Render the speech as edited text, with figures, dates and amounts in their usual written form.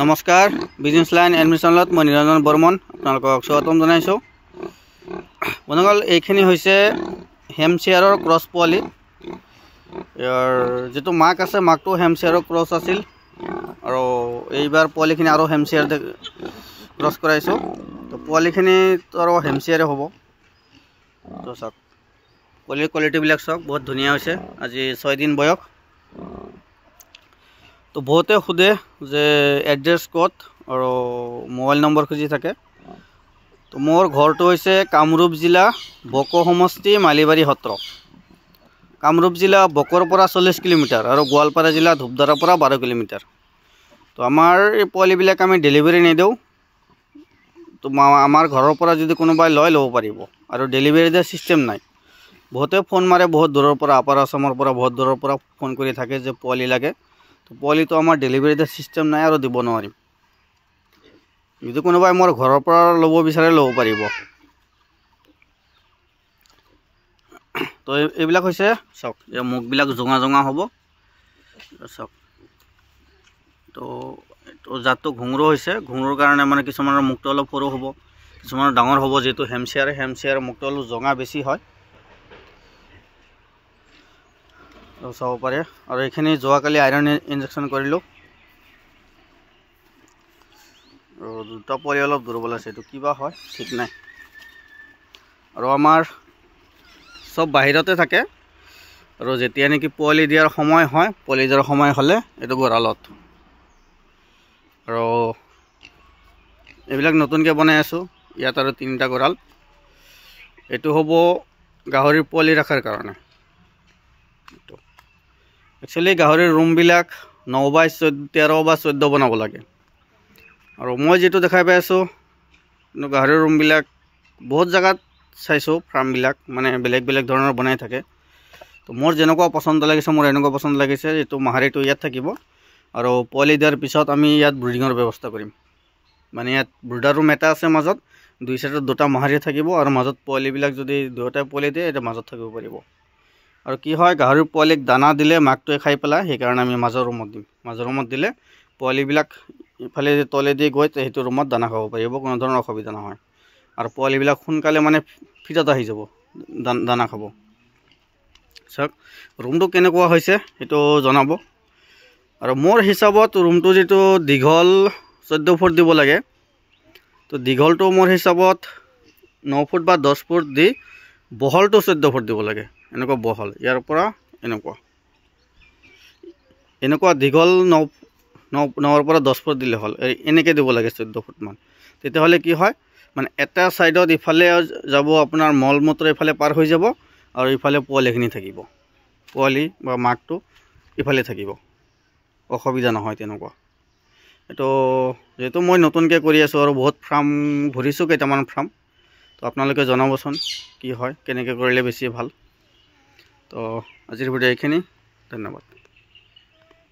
নমস্কাৰ business line এডমিশ্যনত মই নিৰঞ্জন বৰ্মন আপোনালোকক স্বাগতম জনাইছোঁ। বন্ধুসকল, এইখিনি হৈছে হেমশ্বেয়াৰৰ ক্ৰছ পোৱালি। ইয়াৰ যিটো মাক আছে, মাকটো হেমশ্বেয়াৰৰ ক্ৰছ আছিল আৰু এইবাৰ পোৱালিখিনি আৰু হেমশ্বেয়াৰ ক্ৰছ কৰাইছোঁ। তো পোৱালিখিনিতো আৰু হেমশ্বেয়াৰে হ'ব। তো চাওক, পোৱালিৰ কোৱালিটিবিলাক চাওক, বহুত ধুনীয়া হৈছে। আজি 6 দিন বয়স। তো বহুতে সোধে যে এড্ৰেছ ক'ত আৰু মোবাইল নম্বৰ খুজি থাকে। তো মোৰ ঘৰটো হৈছে কামৰূপ জিলা বক সমষ্টি মালিবাৰী সত্ৰ। কামৰূপ জিলা বকৰ পৰা 40 কিলোমিটাৰ আৰু গোৱালপাৰা জিলা ধূপধাৰাৰ পৰা 12 কিলোমিটাৰ। তো আমাৰ এই পোৱালিবিলাক আমি ডেলিভাৰী নিদিওঁ। তো আমাৰ ঘৰৰ পৰা যদি কোনোবাই ল'ব পাৰিব আৰু ডেলিভাৰী দিয়া ছিষ্টেম নাই। বহুতে ফোন মাৰে, বহুত দূৰৰ পৰা, আপাৰ আসামৰ পৰা বহুত দূৰৰ পৰা ফোন কৰি থাকে যে পোৱালি লাগে। তো পোৱালিটো আমাৰ ডেলিভাৰী দিয়া ছিষ্টেম নাই আৰু দিব নোৱাৰিম। যদি কোনোবাই মোৰ ঘৰৰ পৰা ল'ব বিচাৰে ল'ব পাৰিব। তো এইবিলাক হৈছে চাওক, এই মুখবিলাক জোঙা জোঙা হ'ব চাওক। তো জাতটো ঘুঙৰু হৈছে। ঘুঙৰুৰ কাৰণে মানে কিছুমানৰ মুখটো অলপ সৰু হ'ব, কিছুমানৰ ডাঙৰ হ'ব। যিহেতু হেমশ্বেয়াৰৰ মুখটো অলপ জোঙা বেছি হয়। চাব পাৰে। আৰু এইখিনি যোৱাকালি আইৰণ ইনজেকশ্যন কৰিলোঁ। আৰু দুটা পোৱালি অলপ দুৰ্বল আছে, এইটো কিবা হয় ঠিক নাই। আৰু আমাৰ চব বাহিৰতে থাকে। আৰু যেতিয়া নেকি পোৱালি দিয়াৰ সময় হয়, পোৱালি দিয়াৰ সময় হ'লে এইটো গঁৰালত। আৰু এইবিলাক নতুনকৈ বনাই আছোঁ। ইয়াত আৰু 3টা গঁৰাল। এইটো হ'ব গাহৰিৰ পোৱালি ৰখাৰ কাৰণে। একচুৱেলি গাহৰিৰ ৰুমবিলাক 9 বাই 13 বা 14 বনাব লাগে। আৰু মই যিটো দেখাই পাই আছোঁ, কিন্তু গাহৰিৰ ৰুমবিলাক বহুত জেগাত চাইছোঁ, ফাৰ্মবিলাক মানে বেলেগ বেলেগ ধৰণৰ বনাই থাকে। তো মোৰ যেনেকুৱা পচন্দ লাগিছে, মোৰ এনেকুৱা পচন্দ লাগিছে। এইটো মাহাৰিটো ইয়াত থাকিব আৰু পোৱালি দিয়াৰ পিছত আমি ইয়াত ব্ৰিডিঙৰ ব্যৱস্থা কৰিম। মানে ইয়াত ব্ৰিডাৰ ৰুম এটা আছে মাজত, 2 চাইডত 2টা মাহাৰি থাকিব আৰু মাজত পোৱালিবিলাক যদি 2টাই পোৱালি দিয়ে, এতিয়া মাজত থাকিব পাৰিব। আৰু কি হয়, গাহৰিৰ পোৱালিক দানা দিলে মাকটোৱে খাই পেলাই, সেইকাৰণে আমি মাজৰ ৰুমত দিম। মাজৰ ৰুমত দিলে পোৱালিবিলাক ইফালে তলেদি গৈ সেইটো ৰুমত দানা খাব পাৰিব, কোনো ধৰণৰ অসুবিধা নহয়। আৰু পোৱালিবিলাক সোনকালে মানে ফিটত আহি যাব দানা খাব। চাওক ৰুমটো কেনেকুৱা হৈছে সেইটো জনাব। আৰু মোৰ হিচাপত ৰুমটো যিটো দীঘল 14 ফুট দিব লাগে, তো দীঘলটো মোৰ হিচাপত 9 ফুট বা 10 ফুট দি বহলটো 14 ফুট দিব লাগে। এনেকুৱা বহল, ইয়াৰ পৰা এনেকুৱা দীঘল 9ৰ পৰা 10 ফুট দিলে হ'ল। এনেকৈ দিব লাগে 14 ফুটমান। তেতিয়াহ'লে কি হয়, মানে এটা ছাইডত ইফালে যাব, আপোনাৰ মল মূত্ৰ ইফালে পাৰ হৈ যাব আৰু ইফালে পোৱালিখিনি থাকিব। পোৱালি বা মাকটো ইফালে থাকিব, অসুবিধা নহয় তেনেকুৱা। এইটো যিহেতু মই নতুনকৈ কৰি আছোঁ আৰু বহুত ফাৰ্ম ঘূৰিছোঁ, কেইটামান ফাৰ্ম। তো আপোনালোকে জনাবচোন কি হয়, কেনেকৈ কৰিলে বেছি ভাল। তো আজিৰ ভিডিঅ' এইখিনি। ধন্যবাদ।